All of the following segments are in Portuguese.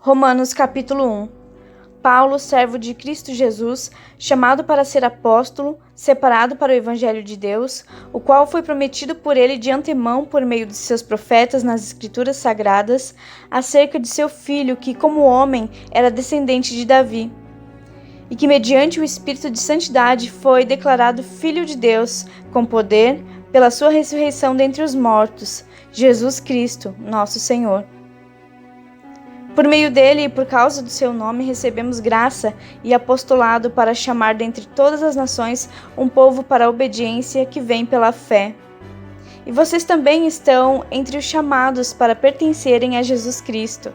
Romanos capítulo 1. Paulo, servo de Cristo Jesus, chamado para ser apóstolo, separado para o Evangelho de Deus, o qual foi prometido por ele de antemão por meio de seus profetas nas Escrituras Sagradas, acerca de seu filho, que como homem era descendente de Davi, e que mediante o Espírito de Santidade foi declarado Filho de Deus, com poder, pela sua ressurreição dentre os mortos, Jesus Cristo, nosso Senhor. Por meio dele e por causa do seu nome recebemos graça e apostolado para chamar dentre todas as nações um povo para a obediência que vem pela fé. E vocês também estão entre os chamados para pertencerem a Jesus Cristo.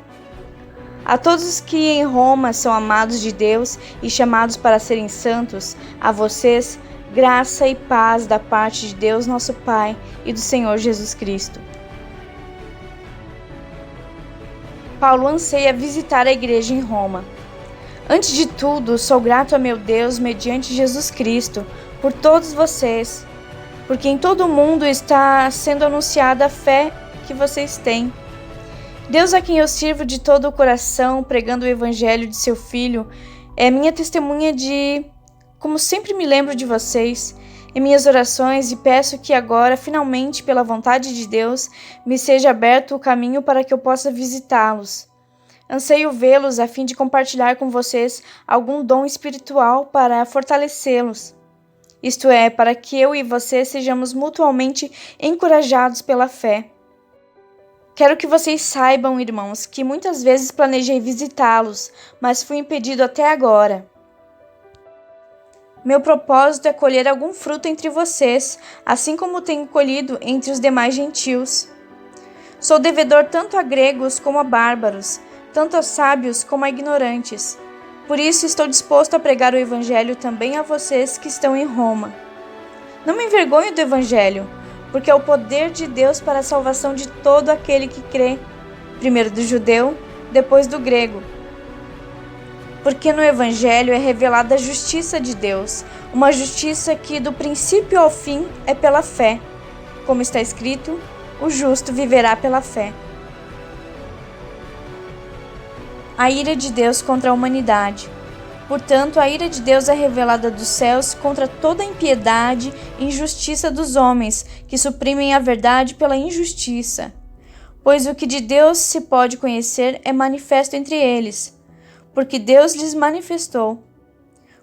A todos os que em Roma são amados de Deus e chamados para serem santos, a vocês, graça e paz da parte de Deus nosso Pai e do Senhor Jesus Cristo. Paulo anseia visitar a igreja em Roma. Antes de tudo, sou grato a meu Deus mediante Jesus Cristo, por todos vocês, porque em todo o mundo está sendo anunciada a fé que vocês têm. Deus, a quem eu sirvo de todo o coração, pregando o evangelho de seu Filho, é minha testemunha de como sempre me lembro de vocês em minhas orações e peço que agora, finalmente, pela vontade de Deus, me seja aberto o caminho para que eu possa visitá-los. Anseio vê-los a fim de compartilhar com vocês algum dom espiritual para fortalecê-los. Isto é, para que eu e você sejamos mutuamente encorajados pela fé. Quero que vocês saibam, irmãos, que muitas vezes planejei visitá-los, mas fui impedido até agora. Meu propósito é colher algum fruto entre vocês, assim como tenho colhido entre os demais gentios. Sou devedor tanto a gregos como a bárbaros, tanto a sábios como a ignorantes. Por isso estou disposto a pregar o evangelho também a vocês que estão em Roma. Não me envergonho do evangelho, porque é o poder de Deus para a salvação de todo aquele que crê, primeiro do judeu, depois do grego. Porque no Evangelho é revelada a justiça de Deus, uma justiça que do princípio ao fim é pela fé. Como está escrito, o justo viverá pela fé. A ira de Deus contra a humanidade. Portanto, a ira de Deus é revelada dos céus contra toda a impiedade e injustiça dos homens, que suprimem a verdade pela injustiça. Pois o que de Deus se pode conhecer é manifesto entre eles, porque Deus lhes manifestou.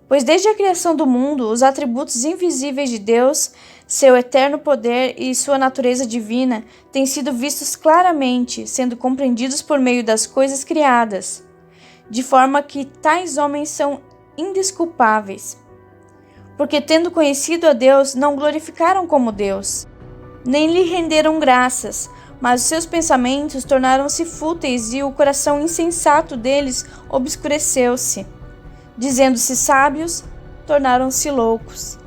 Pois desde a criação do mundo, os atributos invisíveis de Deus, seu eterno poder e sua natureza divina, têm sido vistos claramente, sendo compreendidos por meio das coisas criadas, de forma que tais homens são indesculpáveis. Porque tendo conhecido a Deus, não glorificaram como Deus, nem lhe renderam graças, mas os seus pensamentos tornaram-se fúteis e o coração insensato deles obscureceu-se. Dizendo-se sábios, tornaram-se loucos.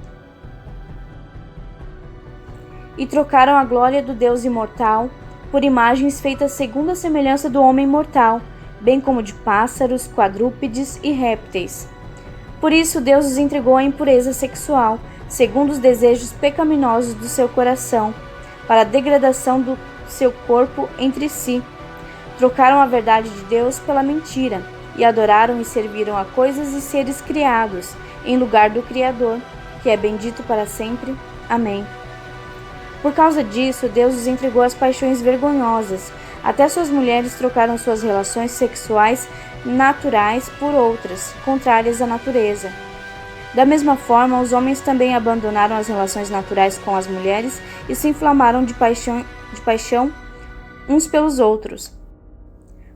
E trocaram a glória do Deus imortal por imagens feitas segundo a semelhança do homem mortal, bem como de pássaros, quadrúpedes e répteis. Por isso Deus os entregou à impureza sexual, segundo os desejos pecaminosos do seu coração, para a degradação do seu corpo entre si. Trocaram a verdade de Deus pela mentira, e adoraram e serviram a coisas e seres criados, em lugar do Criador, que é bendito para sempre. Amém. Por causa disso, Deus os entregou às paixões vergonhosas. Até suas mulheres trocaram suas relações sexuais naturais por outras, contrárias à natureza. Da mesma forma, os homens também abandonaram as relações naturais com as mulheres e se inflamaram de paixão uns pelos outros.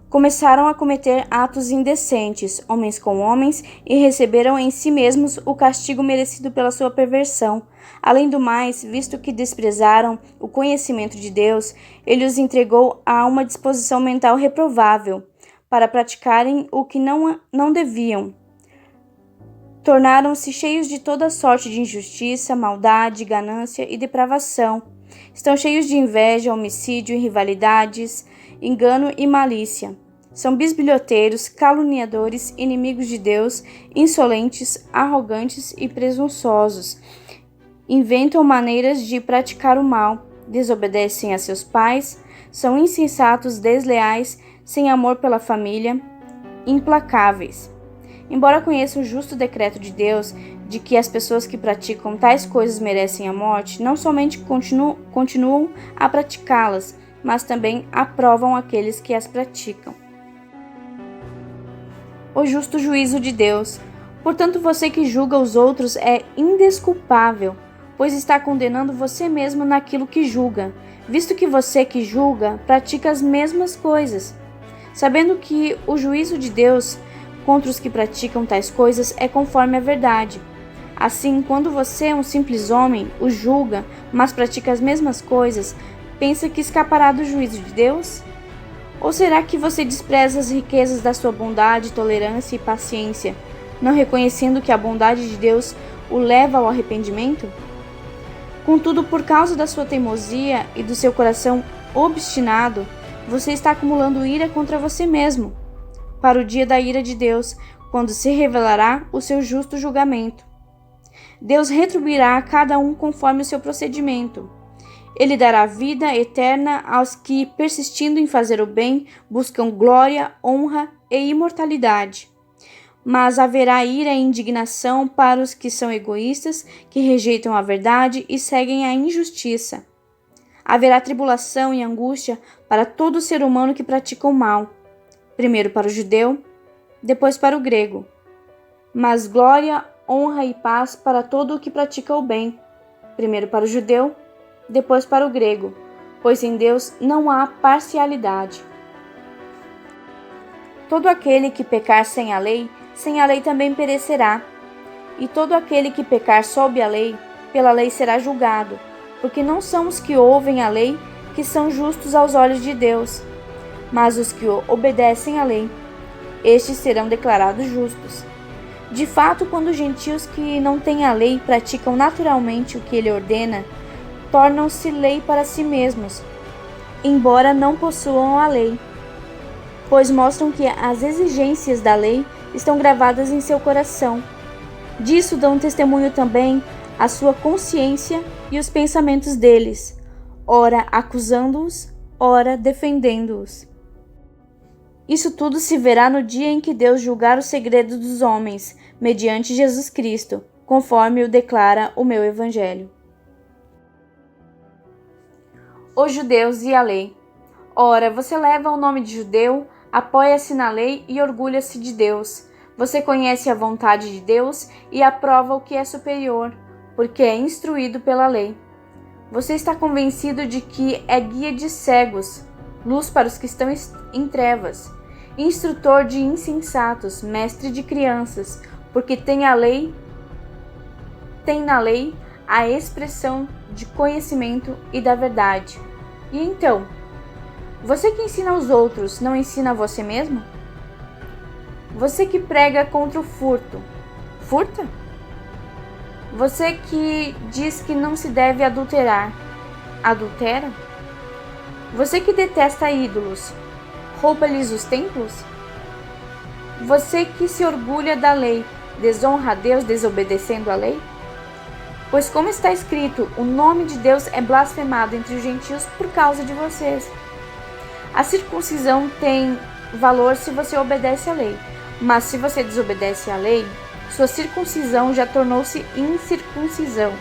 Começaram a cometer atos indecentes, homens com homens, e receberam em si mesmos o castigo merecido pela sua perversão. Além do mais, visto que desprezaram o conhecimento de Deus, ele os entregou a uma disposição mental reprovável, para praticarem o que não deviam. Tornaram-se cheios de toda sorte de injustiça, maldade, ganância e depravação. Estão cheios de inveja, homicídio, rivalidades, engano e malícia. São bisbilhoteiros, caluniadores, inimigos de Deus, insolentes, arrogantes e presunçosos. Inventam maneiras de praticar o mal, desobedecem a seus pais, são insensatos, desleais, sem amor pela família, implacáveis. Embora conheça o justo decreto de Deus de que as pessoas que praticam tais coisas merecem a morte, não somente continuam a praticá-las, mas também aprovam aqueles que as praticam. O justo juízo de Deus. Portanto, você que julga os outros é indesculpável, pois está condenando você mesmo naquilo que julga, visto que você que julga pratica as mesmas coisas, sabendo que o juízo de Deus contra os que praticam tais coisas é conforme a verdade. Assim, quando você, um simples homem, o julga, mas pratica as mesmas coisas, pensa que escapará do juízo de Deus? Ou será que você despreza as riquezas da sua bondade, tolerância e paciência, não reconhecendo que a bondade de Deus o leva ao arrependimento? Contudo, por causa da sua teimosia e do seu coração obstinado, você está acumulando ira contra você mesmo, para o dia da ira de Deus, quando se revelará o seu justo julgamento. Deus retribuirá a cada um conforme o seu procedimento. Ele dará vida eterna aos que, persistindo em fazer o bem, buscam glória, honra e imortalidade. Mas haverá ira e indignação para os que são egoístas, que rejeitam a verdade e seguem a injustiça. Haverá tribulação e angústia para todo ser humano que pratica o mal, primeiro para o judeu, depois para o grego. Mas glória, honra e paz para todo o que pratica o bem, primeiro para o judeu, depois para o grego, pois em Deus não há parcialidade. Todo aquele que pecar sem a lei também perecerá. E todo aquele que pecar sob a lei, pela lei será julgado, porque não são os que ouvem a lei que são justos aos olhos de Deus, mas os que obedecem à lei. Estes serão declarados justos. De fato, quando os gentios que não têm a lei praticam naturalmente o que ele ordena, tornam-se lei para si mesmos, embora não possuam a lei, pois mostram que as exigências da lei estão gravadas em seu coração. Disso dão testemunho também a sua consciência e os pensamentos deles, ora acusando-os, ora defendendo-os. Isso tudo se verá no dia em que Deus julgar o segredo dos homens, mediante Jesus Cristo, conforme o declara o meu Evangelho. Os judeus e a lei. Ora, você leva o nome de judeu, apoia-se na lei e orgulha-se de Deus. Você conhece a vontade de Deus e aprova o que é superior, porque é instruído pela lei. Você está convencido de que é guia de cegos, luz para os que estão em trevas, instrutor de insensatos, mestre de crianças, porque tem na lei a expressão de conhecimento e da verdade. E então, você que ensina aos outros, não ensina a você mesmo? Você que prega contra o furto, furta? Você que diz que não se deve adulterar, adultera? Você que detesta ídolos, rouba-lhes os templos? Você que se orgulha da lei, desonra a Deus desobedecendo a lei? Pois como está escrito, o nome de Deus é blasfemado entre os gentios por causa de vocês. A circuncisão tem valor se você obedece à lei, mas se você desobedece à lei, sua circuncisão já tornou-se incircuncisão.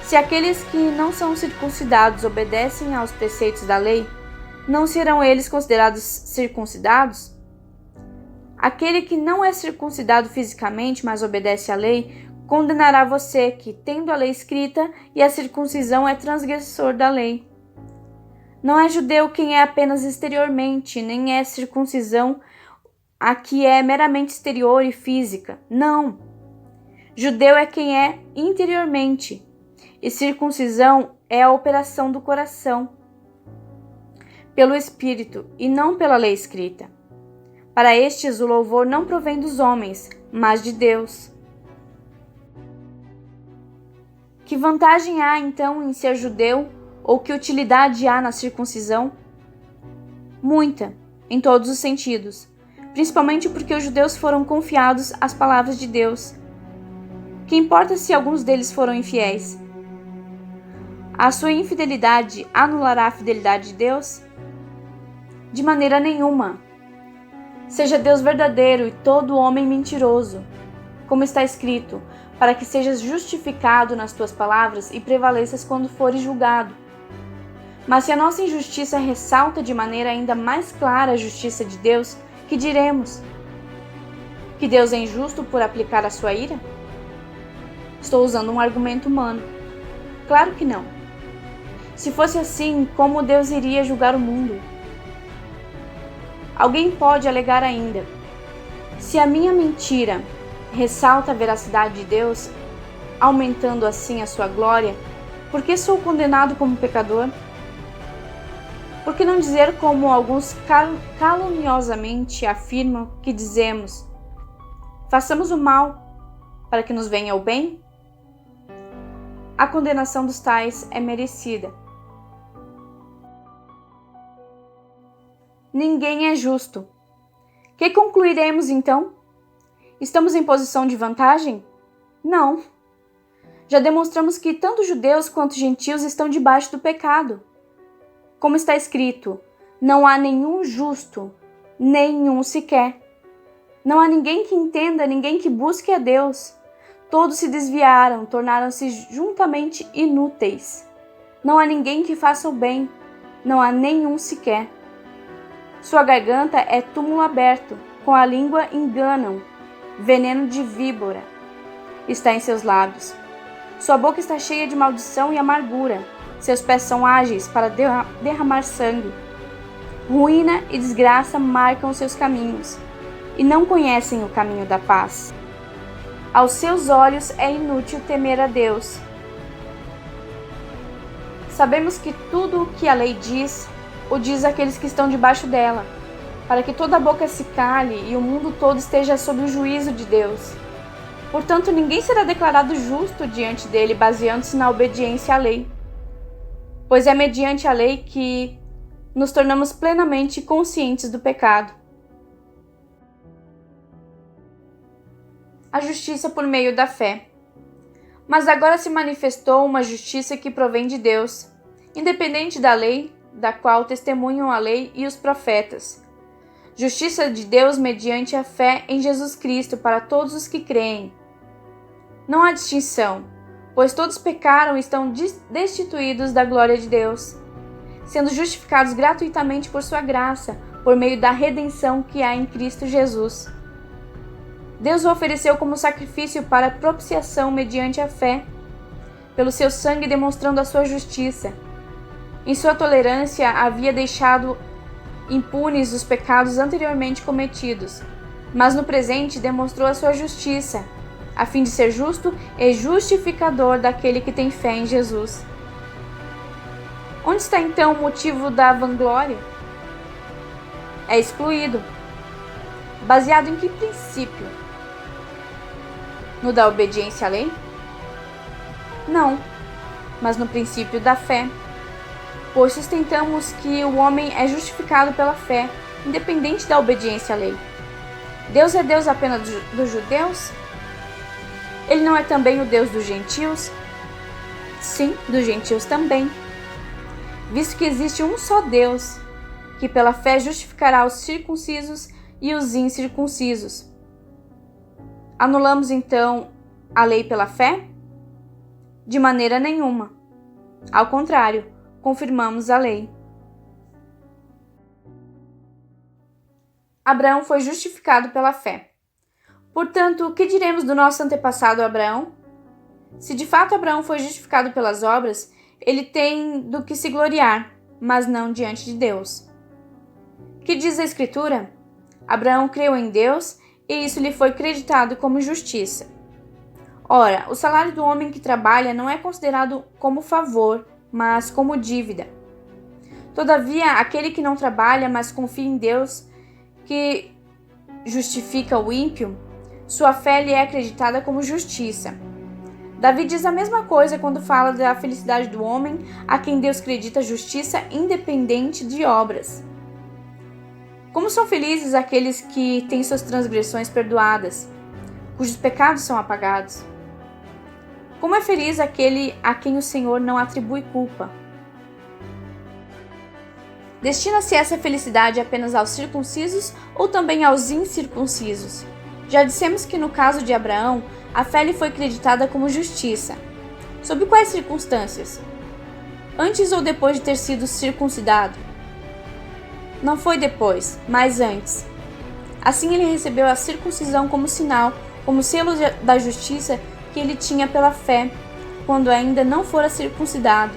Se aqueles que não são circuncidados obedecem aos preceitos da lei, não serão eles considerados circuncidados? Aquele que não é circuncidado fisicamente, mas obedece à lei, condenará você que, tendo a lei escrita e a circuncisão é transgressor da lei. Não é judeu quem é apenas exteriormente, nem é circuncisão a que é meramente exterior e física. Não! Judeu é quem é interiormente, e circuncisão é a operação do coração, pelo Espírito e não pela lei escrita. Para estes o louvor não provém dos homens, mas de Deus. Que vantagem há então em ser judeu, ou que utilidade há na circuncisão? Muita, em todos os sentidos, principalmente porque os judeus foram confiados às palavras de Deus. Que importa se alguns deles foram infiéis? A sua infidelidade anulará a fidelidade de Deus? De maneira nenhuma. Seja Deus verdadeiro e todo homem mentiroso, como está escrito, para que sejas justificado nas tuas palavras e prevaleças quando fores julgado. Mas se a nossa injustiça ressalta de maneira ainda mais clara a justiça de Deus, que diremos? Que Deus é injusto por aplicar a sua ira? Estou usando um argumento humano. Claro que não. Se fosse assim, como Deus iria julgar o mundo? Alguém pode alegar ainda: se a minha mentira ressalta a veracidade de Deus, aumentando assim a sua glória, por que sou condenado como pecador? Por que não dizer como alguns caluniosamente afirmam que dizemos: façamos o mal para que nos venha o bem? A condenação dos tais é merecida. Ninguém é justo. Que concluiremos então? Estamos em posição de vantagem? Não. Já demonstramos que tanto judeus quanto gentios estão debaixo do pecado. Como está escrito, não há nenhum justo, nenhum sequer. Não há ninguém que entenda, ninguém que busque a Deus. Todos se desviaram, tornaram-se juntamente inúteis. Não há ninguém que faça o bem, não há nenhum sequer. Sua garganta é túmulo aberto, com a língua enganam, veneno de víbora está em seus lábios. Sua boca está cheia de maldição e amargura, seus pés são ágeis para derramar sangue. Ruína e desgraça marcam seus caminhos, e não conhecem o caminho da paz. Aos seus olhos é inútil temer a Deus. Sabemos que tudo o que a lei diz, o diz àqueles que estão debaixo dela, para que toda a boca se cale e o mundo todo esteja sob o juízo de Deus. Portanto, ninguém será declarado justo diante dele baseando-se na obediência à lei, pois é mediante a lei que nos tornamos plenamente conscientes do pecado. A justiça por meio da fé. Mas agora se manifestou uma justiça que provém de Deus, independente da lei, da qual testemunham a lei e os profetas. Justiça de Deus mediante a fé em Jesus Cristo para todos os que creem. Não há distinção, pois todos pecaram e estão destituídos da glória de Deus, sendo justificados gratuitamente por sua graça, por meio da redenção que há em Cristo Jesus. Deus o ofereceu como sacrifício para propiciação mediante a fé, pelo seu sangue demonstrando a sua justiça. Em sua tolerância havia deixado impunes os pecados anteriormente cometidos, mas no presente demonstrou a sua justiça, a fim de ser justo e justificador daquele que tem fé em Jesus. Onde está então o motivo da vanglória? É excluído. Baseado em que princípio? No da obediência à lei? Não, mas no princípio da fé. Pois sustentamos que o homem é justificado pela fé, independente da obediência à lei. Deus é Deus apenas dos judeus? Ele não é também o Deus dos gentios? Sim, dos gentios também. Visto que existe um só Deus, que pela fé justificará os circuncisos e os incircuncisos. Anulamos então a lei pela fé? De maneira nenhuma. Ao contrário, confirmamos a lei. Abraão foi justificado pela fé. Portanto, o que diremos do nosso antepassado Abraão? Se de fato Abraão foi justificado pelas obras, ele tem do que se gloriar, mas não diante de Deus. Que diz a Escritura? Abraão creu em Deus e isso lhe foi creditado como justiça. Ora, o salário do homem que trabalha não é considerado como favor, mas como dívida. Todavia, aquele que não trabalha, mas confia em Deus, que justifica o ímpio, sua fé lhe é acreditada como justiça. Davi diz a mesma coisa quando fala da felicidade do homem a quem Deus acredita justiça independente de obras. Como são felizes aqueles que têm suas transgressões perdoadas, cujos pecados são apagados. Como é feliz aquele a quem o Senhor não atribui culpa. Destina-se essa felicidade apenas aos circuncisos ou também aos incircuncisos? Já dissemos que no caso de Abraão, a fé lhe foi creditada como justiça. Sob quais circunstâncias? Antes ou depois de ter sido circuncidado? Não foi depois, mas antes. Assim ele recebeu a circuncisão como sinal, como selo da justiça que ele tinha pela fé, quando ainda não fora circuncidado.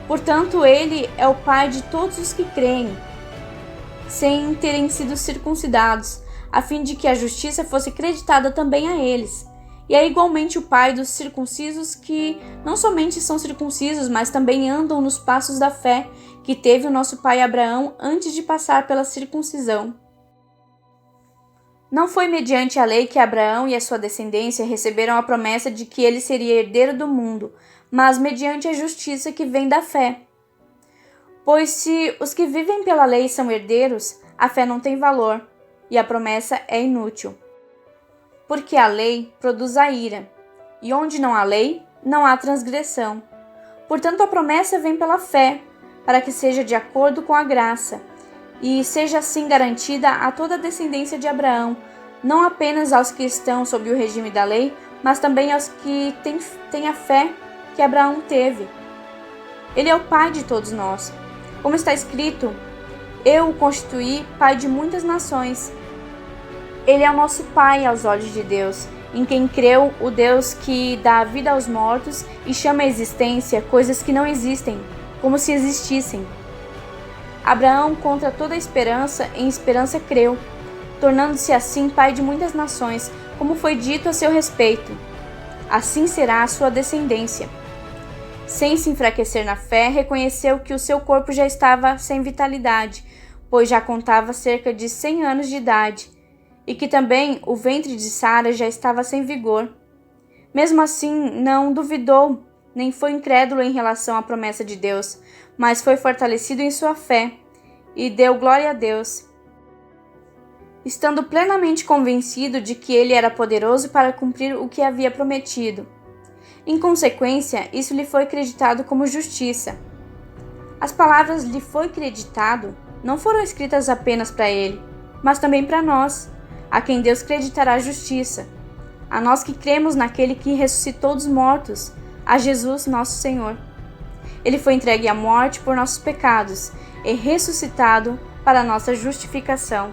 Portanto, ele é o pai de todos os que creem, sem terem sido circuncidados, a fim de que a justiça fosse creditada também a eles. E é igualmente o pai dos circuncisos que não somente são circuncisos, mas também andam nos passos da fé que teve o nosso pai Abraão antes de passar pela circuncisão. Não foi mediante a lei que Abraão e a sua descendência receberam a promessa de que ele seria herdeiro do mundo, mas mediante a justiça que vem da fé. Pois se os que vivem pela lei são herdeiros, a fé não tem valor, e a promessa é inútil. Porque a lei produz a ira, e onde não há lei, não há transgressão. Portanto, a promessa vem pela fé, para que seja de acordo com a graça, e seja assim garantida a toda a descendência de Abraão, não apenas aos que estão sob o regime da lei, mas também aos que têm a fé que Abraão teve. Ele é o pai de todos nós. Como está escrito, eu o constituí pai de muitas nações. Ele é o nosso pai aos olhos de Deus, em quem creu o Deus que dá vida aos mortos e chama à existência coisas que não existem, como se existissem. Abraão, contra toda esperança, em esperança creu, tornando-se assim pai de muitas nações, como foi dito a seu respeito. Assim será a sua descendência. Sem se enfraquecer na fé, reconheceu que o seu corpo já estava sem vitalidade, pois já contava cerca de 100 anos de idade, e que também o ventre de Sara já estava sem vigor. Mesmo assim, não duvidou, nem foi incrédulo em relação à promessa de Deus, mas foi fortalecido em sua fé, e deu glória a Deus, estando plenamente convencido de que ele era poderoso para cumprir o que havia prometido. Em consequência, isso lhe foi creditado como justiça. As palavras "lhe foi creditado" não foram escritas apenas para ele, mas também para nós, a quem Deus creditará a justiça, a nós que cremos naquele que ressuscitou dos mortos, a Jesus nosso Senhor. Ele foi entregue à morte por nossos pecados e ressuscitado para nossa justificação.